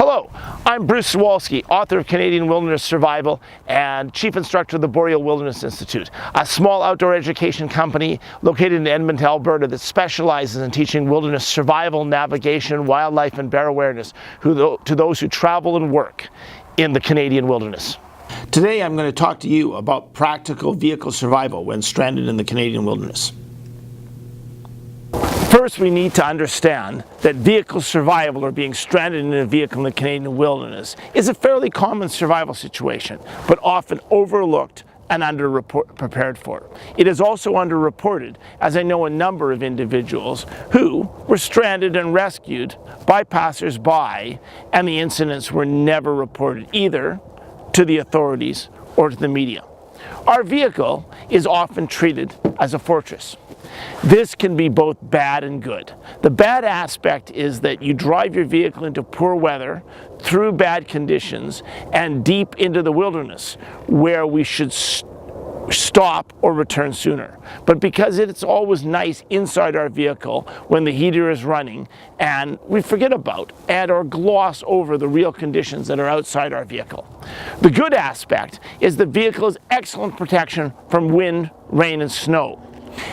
Hello, I'm Bruce Sawalski, author of Canadian Wilderness Survival and Chief Instructor of the Boreal Wilderness Institute, a small outdoor education company located in Edmonton, Alberta that specializes in teaching wilderness survival, navigation, wildlife, and bear awareness to those who travel and work in the Canadian wilderness. Today I'm going to talk to you about practical vehicle survival when stranded in the Canadian wilderness. First, we need to understand that vehicle survival, or being stranded in a vehicle in the Canadian wilderness, is a fairly common survival situation, but often overlooked and under-prepared for. It is also underreported, as I know a number of individuals who were stranded and rescued by passers-by, and the incidents were never reported either to the authorities or to the media. Our vehicle is often treated as a fortress. This can be both bad and good. The bad aspect is that you drive your vehicle into poor weather, through bad conditions, and deep into the wilderness, where we should stop or return sooner. But because it's always nice inside our vehicle when the heater is running, and we forget about or gloss over the real conditions that are outside our vehicle. The good aspect is the vehicle is excellent protection from wind, rain, and snow,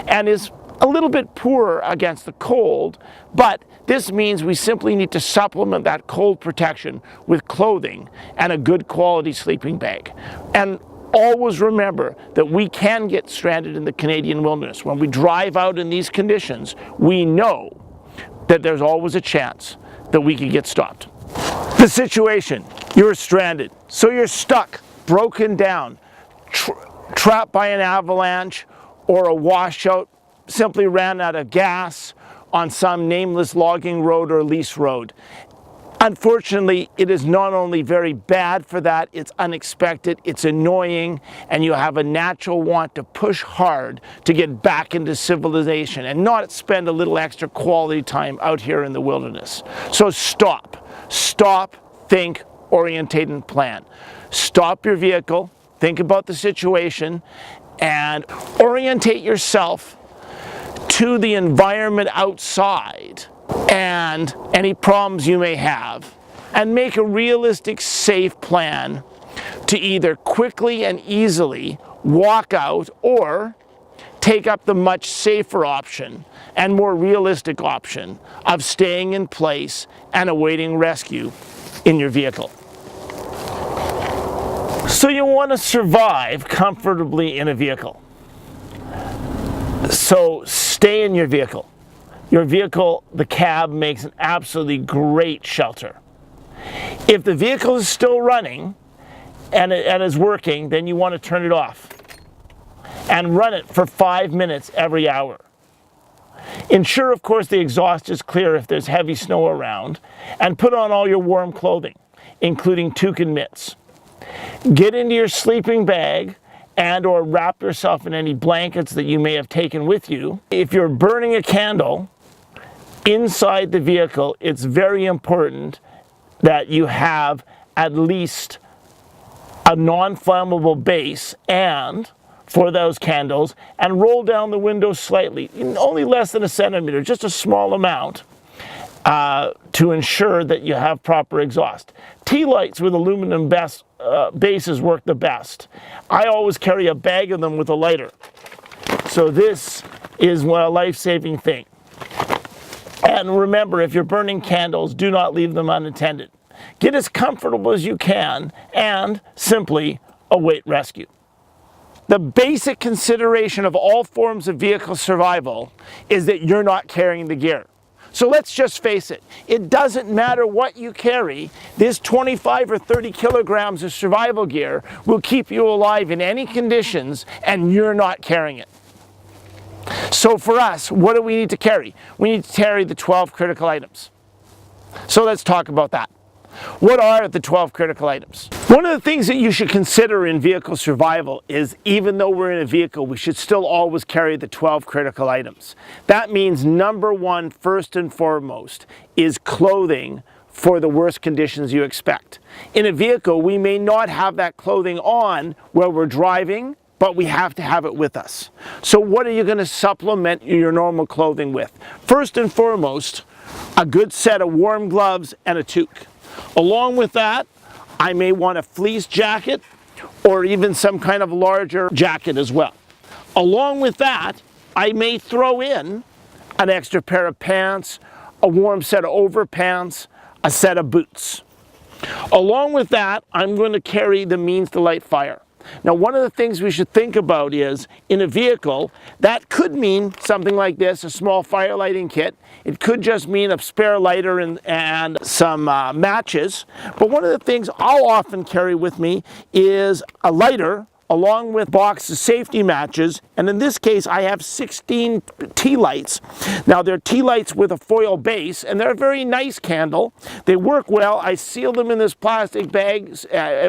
and is a little bit poorer against the cold, but this means we simply need to supplement that cold protection with clothing and a good quality sleeping bag. And always remember that we can get stranded in the Canadian wilderness. When we drive out in these conditions, we know that there's always a chance that we could get stopped. The situation: you're stranded, so you're stuck, broken down, trapped by an avalanche or a washout, simply ran out of gas on some nameless logging road or lease road. Unfortunately, it is not only very bad for that, it's unexpected, it's annoying, and you have a natural want to push hard to get back into civilization and not spend a little extra quality time out here in the wilderness. So stop, think, orientate, and plan. Stop your vehicle, think about the situation, and orientate yourself to the environment outside and any problems you may have, and make a realistic, safe plan to either quickly and easily walk out or take up the much safer option and more realistic option of staying in place and awaiting rescue in your vehicle. So you want to survive comfortably in a vehicle. So stay in your vehicle. Your vehicle, the cab, makes an absolutely great shelter. If the vehicle is still running and is working, then you want to turn it off and run it for 5 minutes every hour. Ensure, of course, the exhaust is clear if there's heavy snow around, and put on all your warm clothing, including toque and mitts. Get into your sleeping bag and/or wrap yourself in any blankets that you may have taken with you. If you're burning a candle inside the vehicle, it's very important that you have at least a non-flammable base and for those candles, and roll down the window slightly, only less than a centimeter, just a small amount, to ensure that you have proper exhaust. Tea lights with aluminum bases work the best. I always carry a bag of them with a lighter. So this is a life-saving thing. And remember, if you're burning candles, do not leave them unattended. Get as comfortable as you can and simply await rescue. The basic consideration of all forms of vehicle survival is that you're not carrying the gear. So let's just face it, it doesn't matter what you carry, this 25 or 30 kilograms of survival gear will keep you alive in any conditions, and you're not carrying it. So for us, what do we need to carry? We need to carry the 12 critical items. So let's talk about that. What are the 12 critical items? One of the things that you should consider in vehicle survival is, even though we're in a vehicle, we should still always carry the 12 critical items. That means number one, first and foremost, is clothing for the worst conditions you expect. In a vehicle, we may not have that clothing on while we're driving, but we have to have it with us. So what are you going to supplement your normal clothing with? First and foremost, a good set of warm gloves and a toque. Along with that, I may want a fleece jacket or even some kind of larger jacket as well. Along with that, I may throw in an extra pair of pants, a warm set of overpants, a set of boots. Along with that, I'm going to carry the means to light fire. Now, one of the things we should think about is, in a vehicle, that could mean something like this, a small fire lighting kit. It could just mean a spare lighter and some matches. But one of the things I'll often carry with me is a lighter, along with a box of safety matches, and in this case I have 16 tea lights. Now they're tea lights with a foil base, and they're a very nice candle. They work well. I seal them in this plastic bag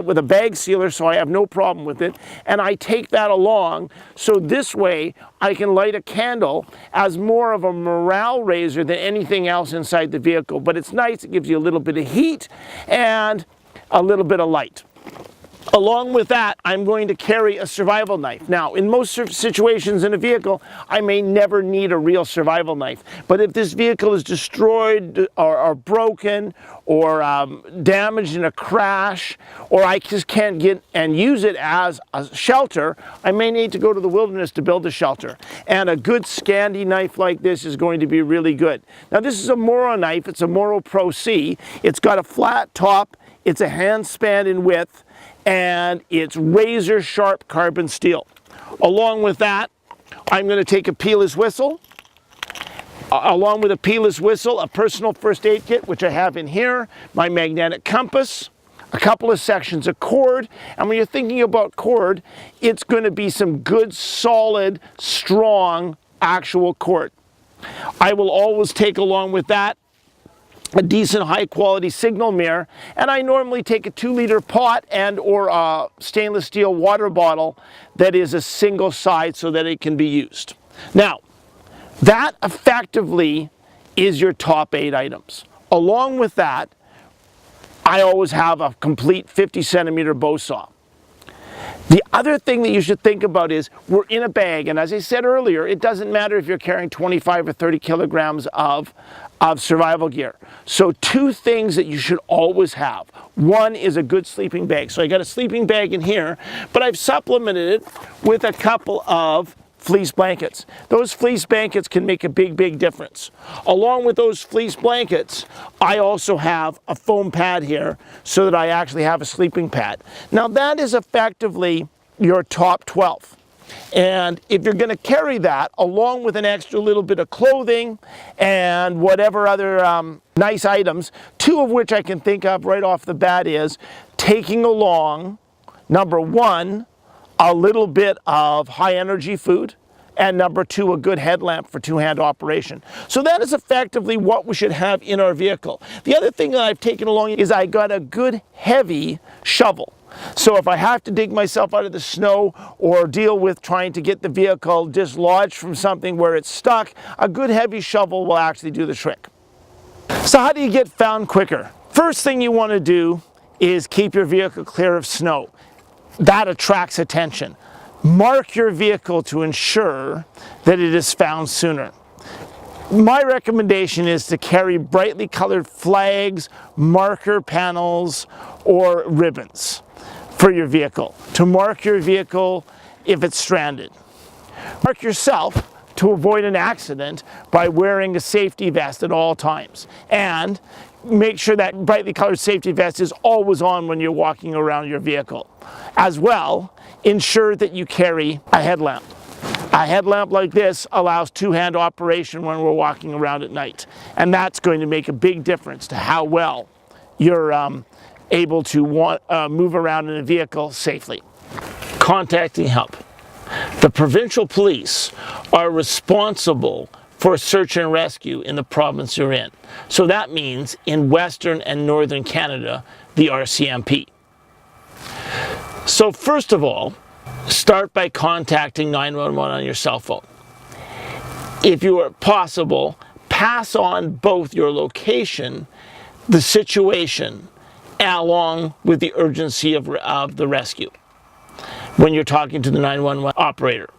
with a bag sealer, so I have no problem with it, and I take that along, so this way I can light a candle as more of a morale raiser than anything else inside the vehicle. But it's nice, it gives you a little bit of heat and a little bit of light. Along with that, I'm going to carry a survival knife. Now, in most situations in a vehicle, I may never need a real survival knife. But if this vehicle is destroyed or broken or damaged in a crash, or I just can't get and use it as a shelter, I may need to go to the wilderness to build a shelter. And a good Scandi knife like this is going to be really good. Now, this is a Moro knife. It's a Moro Pro C. It's got a flat top. It's a hand span in width, and it's razor sharp carbon steel. Along with that, I'm going to take a peelless whistle. Along with a peelless whistle, a personal first aid kit, which I have in here, my magnetic compass, a couple of sections of cord, and when you're thinking about cord, it's going to be some good, solid, strong, actual cord. I will always take along with that a decent high quality signal mirror, and I normally take a 2-liter pot and or a stainless steel water bottle that is a single side so that it can be used. Now, that effectively is your top 8 items. Along with that, I always have a complete 50-centimeter bow saw. The other thing that you should think about is we're in a bag, and as I said earlier, it doesn't matter if you're carrying 25 or 30 kilograms of survival gear. So 2 things that you should always have. One is a good sleeping bag. So I got a sleeping bag in here, but I've supplemented it with a couple of fleece blankets. Those fleece blankets can make a big difference. Along with those fleece blankets, I also have a foam pad here so that I actually have a sleeping pad. Now that is effectively your top 12. And if you're going to carry that along with an extra little bit of clothing and whatever other nice items, 2 of which I can think of right off the bat is taking along, number 1, a little bit of high energy food, and number 2, a good headlamp for 2-hand operation. So that is effectively what we should have in our vehicle. The other thing that I've taken along is I got a good heavy shovel. So if I have to dig myself out of the snow or deal with trying to get the vehicle dislodged from something where it's stuck, a good heavy shovel will actually do the trick. So how do you get found quicker? First thing you want to do is keep your vehicle clear of snow. That attracts attention. Mark your vehicle to ensure that it is found sooner. My recommendation is to carry brightly colored flags, marker panels, or ribbons for your vehicle, to mark your vehicle if it's stranded. Mark yourself to avoid an accident by wearing a safety vest at all times. And make sure that brightly colored safety vest is always on when you're walking around your vehicle. As well, ensure that you carry a headlamp. A headlamp like this allows 2-hand operation when we're walking around at night. And that's going to make a big difference to how well you're able to move around in a vehicle safely. Contacting help. The provincial police are responsible for search and rescue in the province you're in. So that means in Western and Northern Canada, the RCMP. So first of all, start by contacting 911 on your cell phone. If you are possible, pass on both your location, the situation, along with the urgency of the rescue when you're talking to the 911 operator.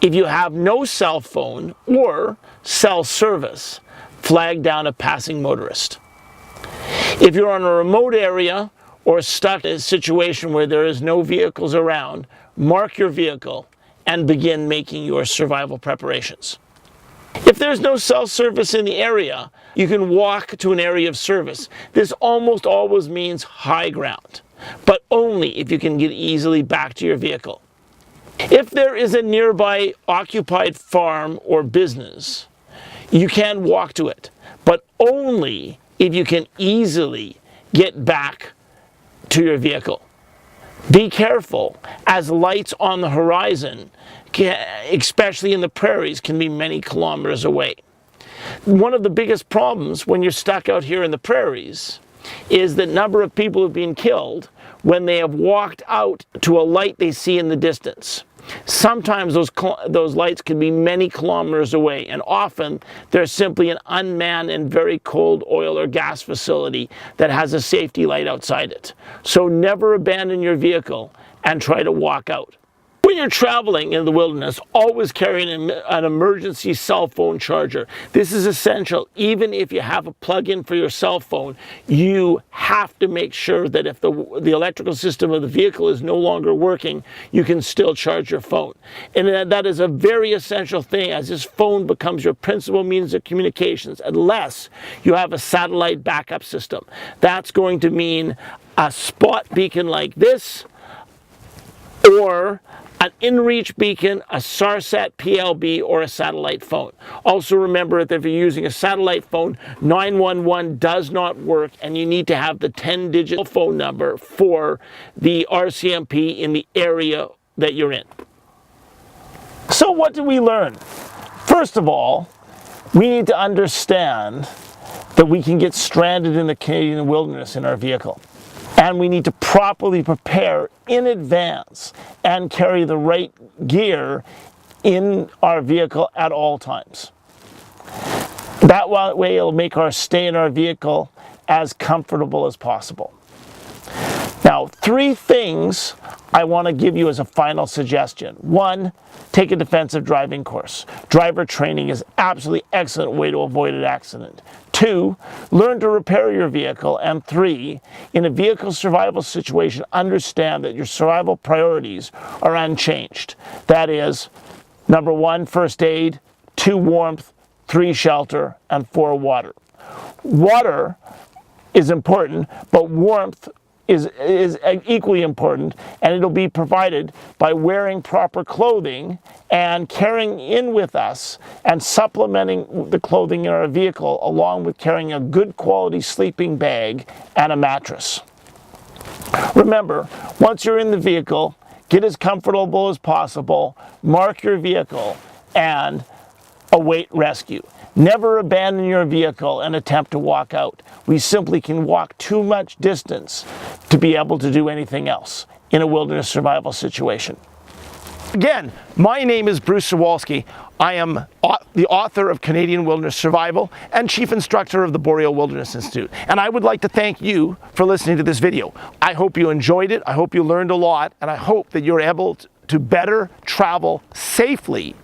If you have no cell phone or cell service, flag down a passing motorist. If you're on a remote area or stuck in a situation where there is no vehicles around, mark your vehicle and begin making your survival preparations. If there's no cell service in the area, you can walk to an area of service. This almost always means high ground, but only if you can get easily back to your vehicle. If there is a nearby occupied farm or business, you can walk to it, but only if you can easily get back to your vehicle. Be careful, as lights on the horizon, especially in the prairies, can be many kilometers away. One of the biggest problems when you're stuck out here in the prairies is the number of people who have been killed when they have walked out to a light they see in the distance. Sometimes those lights can be many kilometers away, and often there's simply an unmanned and very cold oil or gas facility that has a safety light outside it. So never abandon your vehicle and try to walk out. When you're traveling in the wilderness, always carry an emergency cell phone charger. This is essential. Even if you have a plug-in for your cell phone, you have to make sure that if the electrical system of the vehicle is no longer working, you can still charge your phone. And that is a very essential thing, as this phone becomes your principal means of communications, unless you have a satellite backup system. That's going to mean a spot beacon like this, or an InReach beacon, a SARSAT PLB, or a satellite phone. Also remember that if you're using a satellite phone, 911 does not work, and you need to have the 10-digit phone number for the RCMP in the area that you're in. So what did we learn? First of all, we need to understand that we can get stranded in the Canadian wilderness in our vehicle. And we need to properly prepare in advance and carry the right gear in our vehicle at all times. That way it'll make our stay in our vehicle as comfortable as possible. Now, 3 things I want to give you as a final suggestion. 1, take a defensive driving course. Driver training is absolutely excellent way to avoid an accident. 2, learn to repair your vehicle. And 3, in a vehicle survival situation, understand that your survival priorities are unchanged. That is, number 1, first aid, 2, warmth, 3, shelter, and 4, water. Water is important, but warmth is equally important, and it'll be provided by wearing proper clothing and carrying in with us and supplementing the clothing in our vehicle, along with carrying a good quality sleeping bag and a mattress. Remember, once you're in the vehicle, get as comfortable as possible, mark your vehicle, and await rescue. Never abandon your vehicle and attempt to walk out. We simply can walk too much distance to be able to do anything else in a wilderness survival situation. Again, my name is Bruce Sawalski. I am the author of Canadian Wilderness Survival and Chief Instructor of the Boreal Wilderness Institute. And I would like to thank you for listening to this video. I hope you enjoyed it, I hope you learned a lot, and I hope that you're able to better travel safely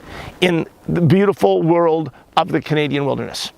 in the beautiful world of the Canadian wilderness.